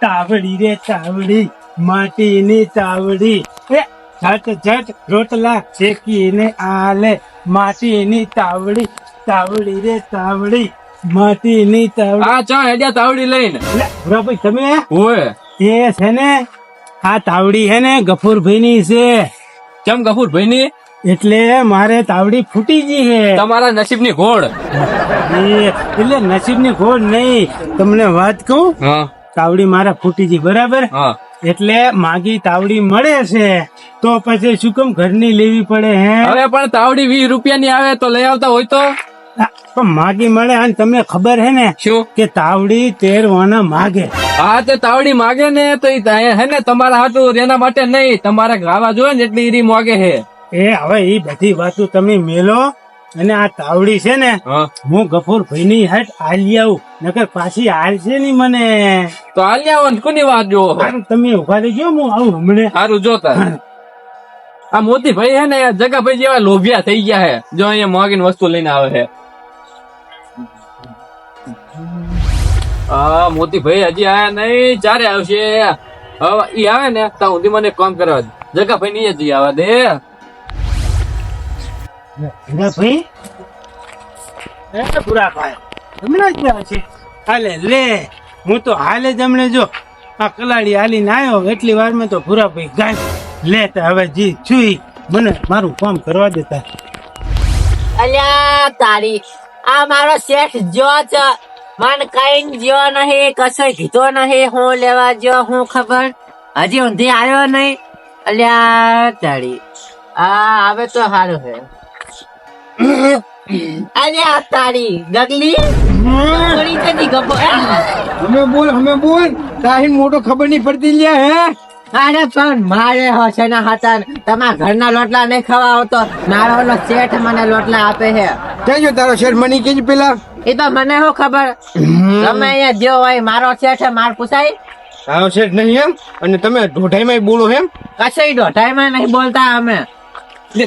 તાવડી રે તાવડી, માટીની તાવડી, ઝટ ઝટ રોટલા શેકીને આલે. માટીની તાવડી, તાવડી રે તાવડી, માટીની તાવડી. આ ચા હેડ્યા તાવડી લઈને. ભાઈ તમે ઓય એ છે ને આ તાવડી છે ને ગફુરભાઈ ની છે. કેમ ગફુરભાઈ ની? એટલે મારે તાવડી ફૂટી ગઈ છે. તમારા નસીબની ઘોડ. એટલે નસીબની ઘોડ નહીં, તમને વાત કહું. હા, તાવડી મારા ફૂટી ગઈ, બરાબર. હા, એટલે માગી તાવડી મળે છે તો પછી શું કેમ ઘરની લેવી પડે હે? હવે પણ તાવડી 20 રૂપિયાની આવે તો લઈ આવતા હોય તો. પણ માગી મળે. અને તમને ખબર હે ને શું કે તાવડી 13 આના માગે. હા, તે તાવડી માગે ને તો હે ને તમારા હાટું એના માટે નહીં, તમારે ગાવા જોઈએ ને એટલી ઈરી માગે હે. એ હવે એ બધી વાતો તમે મેલો. અને આ તાવડી છે ને હું ગફુરભાઈ ની હાટ આલી આવું, નકર પાછી હાલશે નહી મને. તો આલ્યા આવો ને કોની વાત જો. તમે ઉભા રહેજો, હું આવું હમણાં. સારું જોતા. આ મોતીભાઈ હે ને જગાભાઈ જેવા લોભિયા થઈ ગયા હે, જો અહીંયા મોગીને વસ્તુ લઈને આવે છે. હા, મોતીભાઈ હજી આયા નહીં, ચારે આવશે. હવે ઈ આવે ને તો સુધી મને કામ કરવા દે. જગાભાઈ ની હજી આવા દે. ભાઈ ભાઈ હમણાં જ આવે છે. હાલે લે, હું તો હાલે જ હમણાં જો આ કલાડી હાલીને આવ્યો એટલી વાર માં તો ભૂરાભાઈ ગાય લે. તો હવે જી છુઈ મને મારું કામ કરવા દેતા. અલ્યા તારી આ મારો શેઠ જો છે, મન કઈ જો નહીં, કશો કીધો નહીં, હું લેવા જો હું ખબર હજી ઊંધી આવ્યો નહીં. અલ્યા તારી આ આવે તો સારું છે. અલ્યા તારી ગગલી થોડી જતી ગપો. અમે બોલ તારી મોટો ખબર નહીં પડતી લ્યા હે. અરે પણ મારે હશે ના હતા તમારા ઘરના લોટલા નહીં ખાવા આવતો, મારો ઓલો શેઠ મને લોટલા આપે છે. કેજો તારો શેઠ મને કેજ પેલા. એ તો મને શું ખબર, તમે અહીંયા જો હોય મારો શેઠ માર પૂછાય. તારો શેઠ નહીં એમ? અને તમે ઢોઢાઈમાં બોલો એમ? કશે દોઢાઈમાં નહીં બોલતા અમે. બેન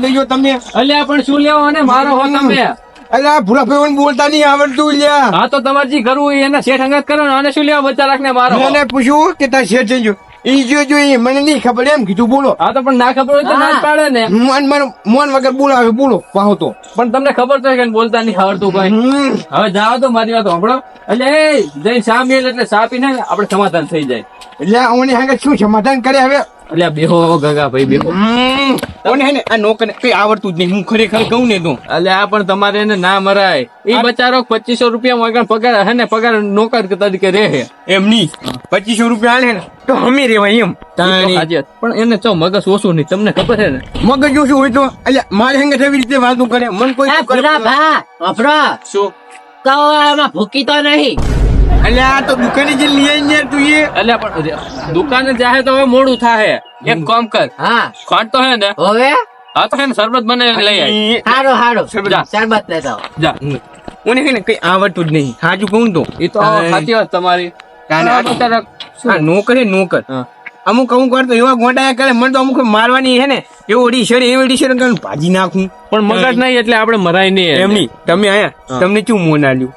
લઈ તમે. અલ્યા પણ શું લેવો અને મારો હો તમે. અલ્યા ભૂરાભાઈ બોલતા નહીં આવડતું લ્યા. હા તો તમારે જે કરવું હોય એને શેઠ અંગત કરો ને, અને શું લેવા બચ્ચા રાખને મારો. મને પૂછ્યું કે તાર શેઠ જઈજો ઈ જો મને નહીં ખબર એમ કીધું બોલો. હા તો પણ ના ખબર હોય તો ના જ પાડે ને. મોન વગર બોલાવે બોલો પાહો તો. પણ તમને ખબર તો કે બોલતા નહીં આવડતું કઈ. હવે જાઓ તો મારી વાત સાંભળો. એટલે જઈ સા મેલ એટલે સા પીને આપણે સમાધાન થઈ જાય. એટલે ઓને હાગે શું સમાધાન કરે હવે? એટલે બેહો ગગા ભાઈ બેહો. ઓને હે ને આ નોકર કઈ આવડતું જ નહીં, હું ખરેખર કહું ને તું. એટલે આ પણ તમારે એને ના મરાય. એ બચારો 2500 રૂપિયા વગર પગાર હે ને પગાર નોકર તરીકે રહે. એમ નહીં 2500 રૂપિયા આલે ને તો અમે રેવાય એમ. પણ એને ચો મગજ ઓછું નહીં, તમને ખબર છે ને. મગજ ઓછું હોય તો એટલે મારે હંગે એવી રીતે વાતું કરે મન કોઈ શું કવામાં ભૂકી તો નહીં. એટલે આ તો દુકાને જે લઈ આવીને તું એ. એટલે પણ દુકાને જાહે તો હવે મોડું થાય. એક કામ કર, હા ખાટ તો હે ને હવે હા તો હે ને શરબત બને લઈ આવી. હારું જા. શરબત લેતા જા. ઓને હે ને કઈ આવડતું જ નહીં, હાજુ કહું તો. એ તો સાચી વાત તમારી. નોકર અમુક કરતો એવા ગોંડાયા કરે, મને તો અમુક મારવાની હે ને એવું ડીશર ભાજી નાખું. પણ મગજ નહીં એટલે આપડે મરાય નહીં. એમ નહીં તમે આયા તમને શું મોન આલ્યું?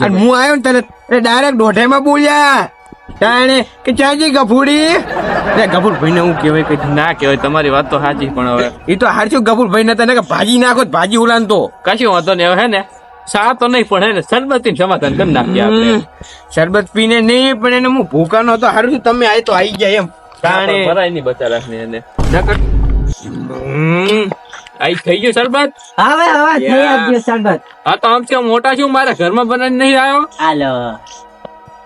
અને હું આવ્યો ને તરત ડાયરેક્ટ દોઢાઈમાં બોલ્યા તાણે કે ચાજી ગફુડી. ગફુરભાઈ ને હું કેવાય કઈ ના કેવાય, તમારી વાત તો સાચી. પણ હવે એ તો હારશું ગફુરભાઈ ને તને ભાજી નાખો ભાજી ઉલાન તો કશું વાંધો નહીં. હવે હે ને સા તો નહીં પણ હે ને શરબત થી સમાધાન કરી નાખીએ આપણે. શરબત પીને નહીં પણ એને હું ભૂખાનો હતો, હારું છું તમે આય તો આવી જાય એમ. તાણે ભરાય નહીં બચા રાખને એને. આઈ થઈ ગયું શરબત. હવે થઈ ગયું શરબત. હા તો આમ કે મોટા છું, મારા ઘરમાં બનાવીને નહીં આવ્યો. હાલો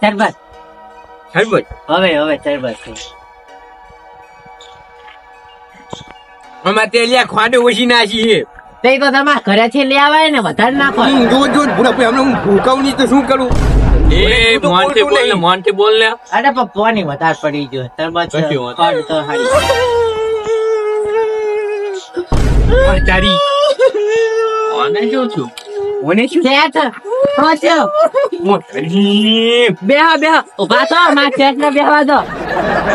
શરબત હવે શરબત. અમારે તે લ્યા ખોડે ઓછી નાખી છે. તે તો તમારા ઘરેથી લઈ આવાય ને વધારે નાખો. જો ભૂરા હું ભૂખાવ નહીં તો શું કરું? એ મોનથી બોલ ને. અરે પપ્પાની વધારે પડી ગયો શરબત. તો હારી તારી આને શું થયું? મને શું શેઠ હું થયો? બેહો બેહો ઉભા થો મારા શેઠ ને બેહવા દો.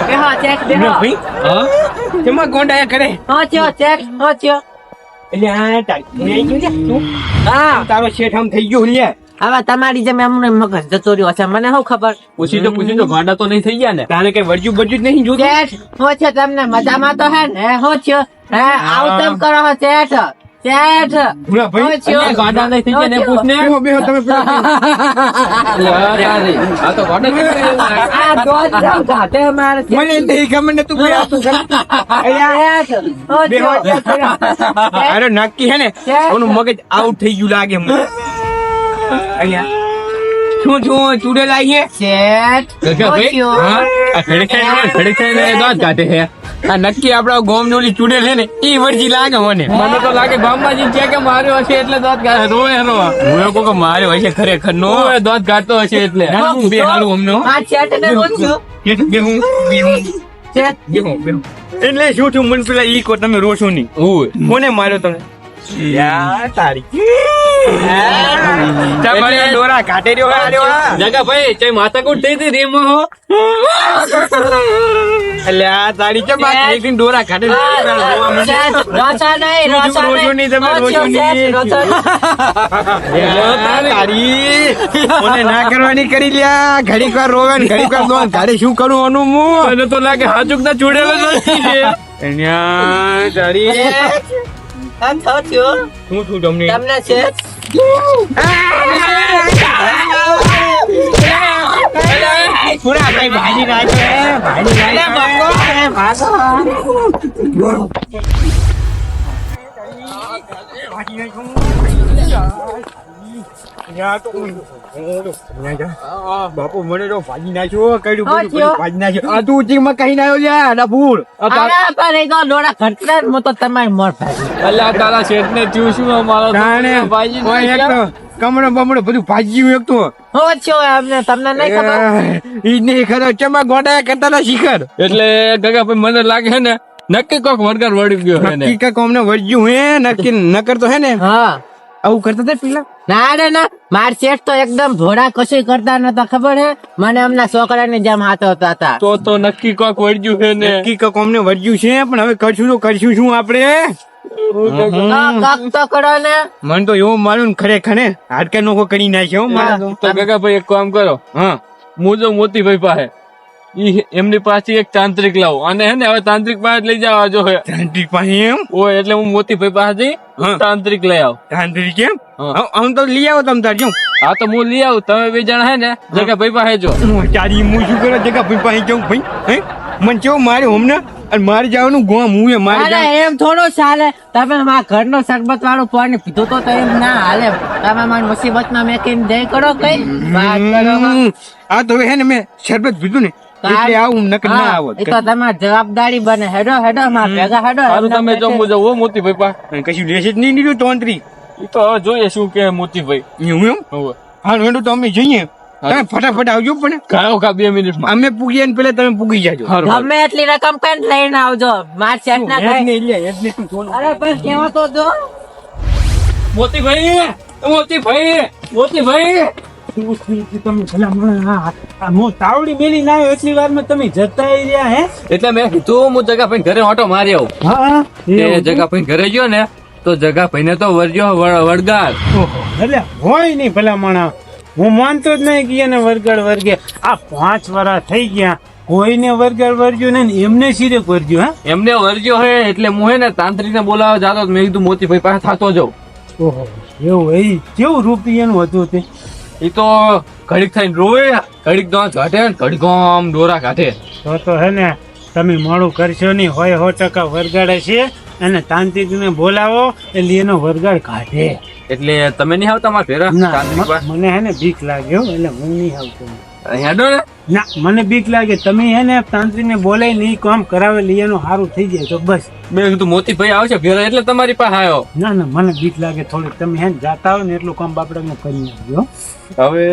બેહો શેઠ બેહો. ભાઈ હા? તેમાં ગોંડાયા કરે હું થયો શેઠ હું થયો? એટલે આ તારી ગયું છે તું હા તારો શેઠ આમ થઈ ગયો લે હવે તમારી જેમ એમને મગજ જતો રહ્યો છે મને શું ખબર. પૂછી તો ગાંડા તો નહીં થઈ ગયા ને? તારે કઈ વર્જુ બજુ જ નહીં જોતું શેઠ હું છે તમને મજામાં તો હે ને? શું થયો? હે આવું તેમ કરો છો શેઠ? શેઠ ભૂરા ભાઈ હું થયો? અલ્યા, ગાંડા નહીં થઈ ગયા ને? પૂછ ને. બેહો બેહો તમે પેલા અલ્યા, તારી. આ તો ગાંડા થઈ ગયા. આ દોઢ જામ ઘાટે મારે છે. મને નહીં ખબર ને તું ભાઈ આ તું શેઠ, હું બેહો. થયો? અરે નક્કી હે ને ઓનું મગજ આઉટ થઈ ગયું લાગે મને અહીંયા શું ચૂડેલા છે શેઠ ગગા હું ભાઈ, થયો? હા? આ ઘડીક થઈને દાંત કાઢે છે. આ નક્કી આપડા ગોમ ઓલી ચૂડેલ છે ને ઈ વર્જી લાગે મને મને તો લાગે ગામમાં જી છે કે માર્યો હશે એટલે દાંત કાઢે. રોવે એનો. હું એવું કહું કે મારે હશે ખરેખર નો રોવે, દાંત કાઢતો હશે એટલે. ના, હું બેહાડું અમને હો. આ શેઠને હું થયું? બેહું શેઠ બેહું એટલે શું થયું મને પેલા ઈ કો તમે રોશો નહીં ઓય. કોને માર્યો તમે યાર તારી તમારે એટલે- ડોરા કાઢે રહ્યો જગા ભાઈ તે માથાકૂટ થઈ હતી રેમ હો. એટલે આ તારી કેમ આ એકદમ ડોરા કાઢે શેઠ, રોશો નહીં, રોશો રોશો નહીં, તમે હું રોશો થયું, નહીં. શેઠ, રોશો નહીં. તારી મને ના કરવાની કરી લ્યા ઘડીક વાર રોવે ને ઘડીક વાર દોન તારે શું કરું આનું હું મને તો લાગે હાચુક ના છોડેલો નથી. અહીંયા તારી આમ થયું થયું? શું છું તમને તમને શેઠ? પૂરા ભાઈ ભાજી નાખે ભાજી બાપુ મને તો ભાજી નાખ્યો કઈડું હા, થયો. ભાજી નાખ્યો આ તું ઉચીમાં કઈ નાખ્યો લ્યા ડફૂર અરે, પણ એ તો ડોળા ઘટના જ, હું તો તમારી મોર ભાગી. અલ્યા તારા શેઠને થયું શું અમારો તો તાણે ભાજી ઓય એક નાખ્યા. તો કમળો બમણો બધું ભાજી એક તો હું થયું એમને? તમને નહીં ખબર? ઈ નહીં ખરો ચમા ગોડા કરતા હતા શિખર એટલે ગગા ભાઈ મને લાગે છે ને નક્કી કોક વરગાર વળી ગયો છે ને. નક્કી કાંઈક અમને વર્જ્યું હે નક્કી નકર તો હે ને હા આવું કરતા હતા પેલા ના રે ના, માર શેઠ તો એકદમ ભોળા કશું કરતા નતા, ખબર હે મને? એમના છોકરાની જેમ હાથવતા હતા. તો નક્કી કોક વળગ્યું છે ને. નક્કી કાંઈક અમને વર્જ્યું છે પણ હવે કરશું તો કરશું શું આપણે કાક તો કરો ને. મને તો એવું માનું ને ખરેખર ને હાડકા નોખો કરી નાખ્યો હો મારે તો. તો ગગા ભાઈ એક કામ કરો, હા હું જો મોતીભાઈ પાસે ઈ એમની પાસેથી એક તાંત્રિક લાવું અને હે ને હવે તાંત્રિક પાસે લઈ જવા જો હે. તાંત્રિક પાસે એમ ઓય એટલે હું મોતીભાઈ પાસેથી હા. તાંત્રિક લઈ આવ. તાંત્રિક એમ હા. આમ તો લઈ આવો તમ તાર જો હા તો હું લઈ આવું, તમે બે જણા હે ને જગા ભાઈ પાસે જો. ચારી હું શું કરો જગા ભાઈ પાસે જાઉં ભાઈ હે મને કેવું મારે હમને અને મારે જવાનું ગોમ હું એ મારે અરે એમ થોડું ચાલે. તમે મારા ઘરનો શરબત વાળું પાણી પીધું તો એમ ના હાલે. તમે મારી મુસીબત માં મેકીને દે કરો કઈ વાત કરો છો. આ તો હવે હે ને મેં શરબત પીધું ને એટલે આવું નકર ના હા, આવત એ તો તમારી જવાબદારી બને. હેડો હેડો મારા ભેગા હેડો. સારું તમે જો હું જાઉં હો મોતીભાઈ પાસે. અને કશું લેશે જ નહીં નીકળ્યું તોંતરી ઈ તો હવે જોઈએ શું કે મોતીભાઈ. એવું એમ હવે હા હેડું તો અમે જઈએ તમે ફટાફટ આવજો પણ ખાઓ ખા 2 મિનિટમાં. અમે પૂગીએ ને પેલા તમે પૂગી જાજો ગમે એટલી રકમ કઈ લઈને આવજો. માર શેઠ ના કઈ. અરે પણ કેવા તો જો. મોતીભાઈ, મોતીભાઈ, મોતીભાઈ. તમે ભલા મને હું તાવડી મેલી ના આવ્યો એટલી વારમાં તમે જતા રહ્યા હે? એટલે મેં કીધું હું જગા ભાઈ ઘરે ઓટો મારી આવું. હા તે જગા ભાઈ ઘરે ગયો ને તો જગા ભાઈ ને તો વર્જ્યો વળગાર. એટલે હોય નહીં ભલા માણા, હું માનતો જ નહીં કે એને વરગાડ વર્ગે. આ 5 વર્ષ થઈ ગયા કોઈને વરગાડ વર્ગ્યું નહીં ને એમને સિરેક વર્ગ્યું. હા એમને વર્જ્યો હે એટલે હું હે ને તાંત્રિક ને બોલાવવા જાતો તો મેં કીધું મોતીભાઈ પાસે થાતો જાઉં. ઓહો એવું એ કેવું રૂપિયાનું હતું તે? ઈ તો ઘડીક થઈને રોવે, ઘડીક દાંત કાઢે ને ઘડીક આમ ડોરા કાઢે. તો હે ને તમે મોડું કરશો નહીં, હોય 100% વરગાડે છે અને તાંત્રિકને બોલાવો એટલે એનો વરગાડ કાઢે. એટલે તમે નહીં આવતા મારા ભેરા ના તાંત્રિક પાસે? મને હે ને બીક લાગે હો, એટલે હું નહીં આવતો. હેડો ને. ના મને બીક લાગે. તમે હે ને તાંત્રિકને બોલાય નહીં કામ કરાવે એનું સારું થઈ જાય તો બસ. મેં કીધું મોતીભાઈ આવશે ભેરા એટલે તમારી પાસે આવ્યો. ના ના મને બીક લાગે થોડીક. તમે હે ને જાતા હો ને એટલું કામ બાપડાનું કરી નાખજો. હવે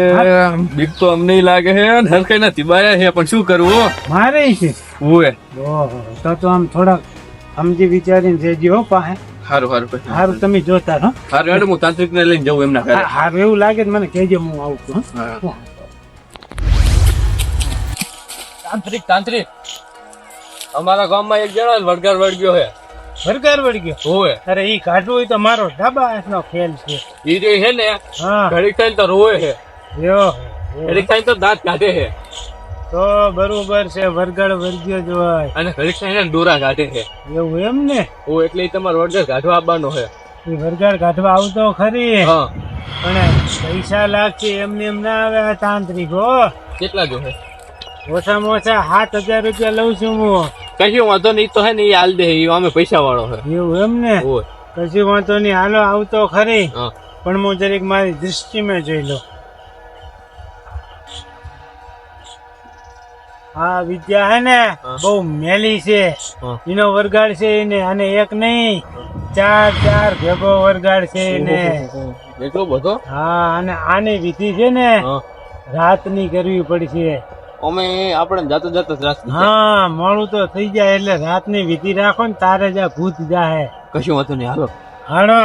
બીક તો અમને લાગે છે હરકઈ નથી બાયા છે પણ શું કરવું? મારે છે ઓએ ઓહો તો આમ થોડાક સમજી વિચારીને જજો હો પાસે. સારું સારું હારું તમે જોતા રહો. સારું હેડ હું તાંત્રિક ને લઈને જવું એમના ઘરે. હારું એવું લાગે તો મને કહેજો, હું આવું છું હો. હા. તાંત્રિક તાંત્રિક અમારા ગામમાં એક જણો વળગાર વળગ્યો છે. વરગાર વળી ગયો. હોવે અરે ઈ કાઢવું હોય તો મારો ધાબા હાથનો ખેલ છે. ઈ જે છે ને હા ઘડીક થઈને તો રોવે છે, યો ઘડીક થઈને તો દાંત કાઢે છે, તો બરોબર છે, વરગાડ વર્ગ્યો જ હોય અને ઘડીક થઈને દોરા કાઢે છે. એવું એમ ને. ઓ એટલે ઈ તમારો વળગાર કાઢવા આવવાનો છે. ઈ વરગાડ કાઢવા આવતો ખરી, હા પણ પૈસા લાગશે એમને એમ ના આવે આ તાંત્રિકો. કેટલા જો છે? ઓછામાં ઓછા 7,000 રૂપિયા લઉં છું હું. કશું વાંધો નહીં, ઈ તો હે ને ઈ હાલ દે, ઈ અમે પૈસા વાળો છે. એવું એમ ને. ઓય કશું વાંધો નહીં, હાલો આવતો ખરી, હા પણ હું જરીક મારી દૃષ્ટિમાં જોઈ લો. આ વિદ્યા હે ને હા. બહુ મેલી છે. હા. એનો વરગાડ છે એને, અને એક નહીં 4 ભેગો વરગાડ છે એને. એટલો બધો? હા, અને આની વિધિ છે ને હા રાતની કરવી પડશે. અમે આપણે જાતો જાતો ત્રાસ હા, મોડું તો થઈ જાય એટલે રાતની વિધિ રાખો ને તારે જ આ ભૂત જાહે. કશું વાંધો નહીં, હાલો. હાલો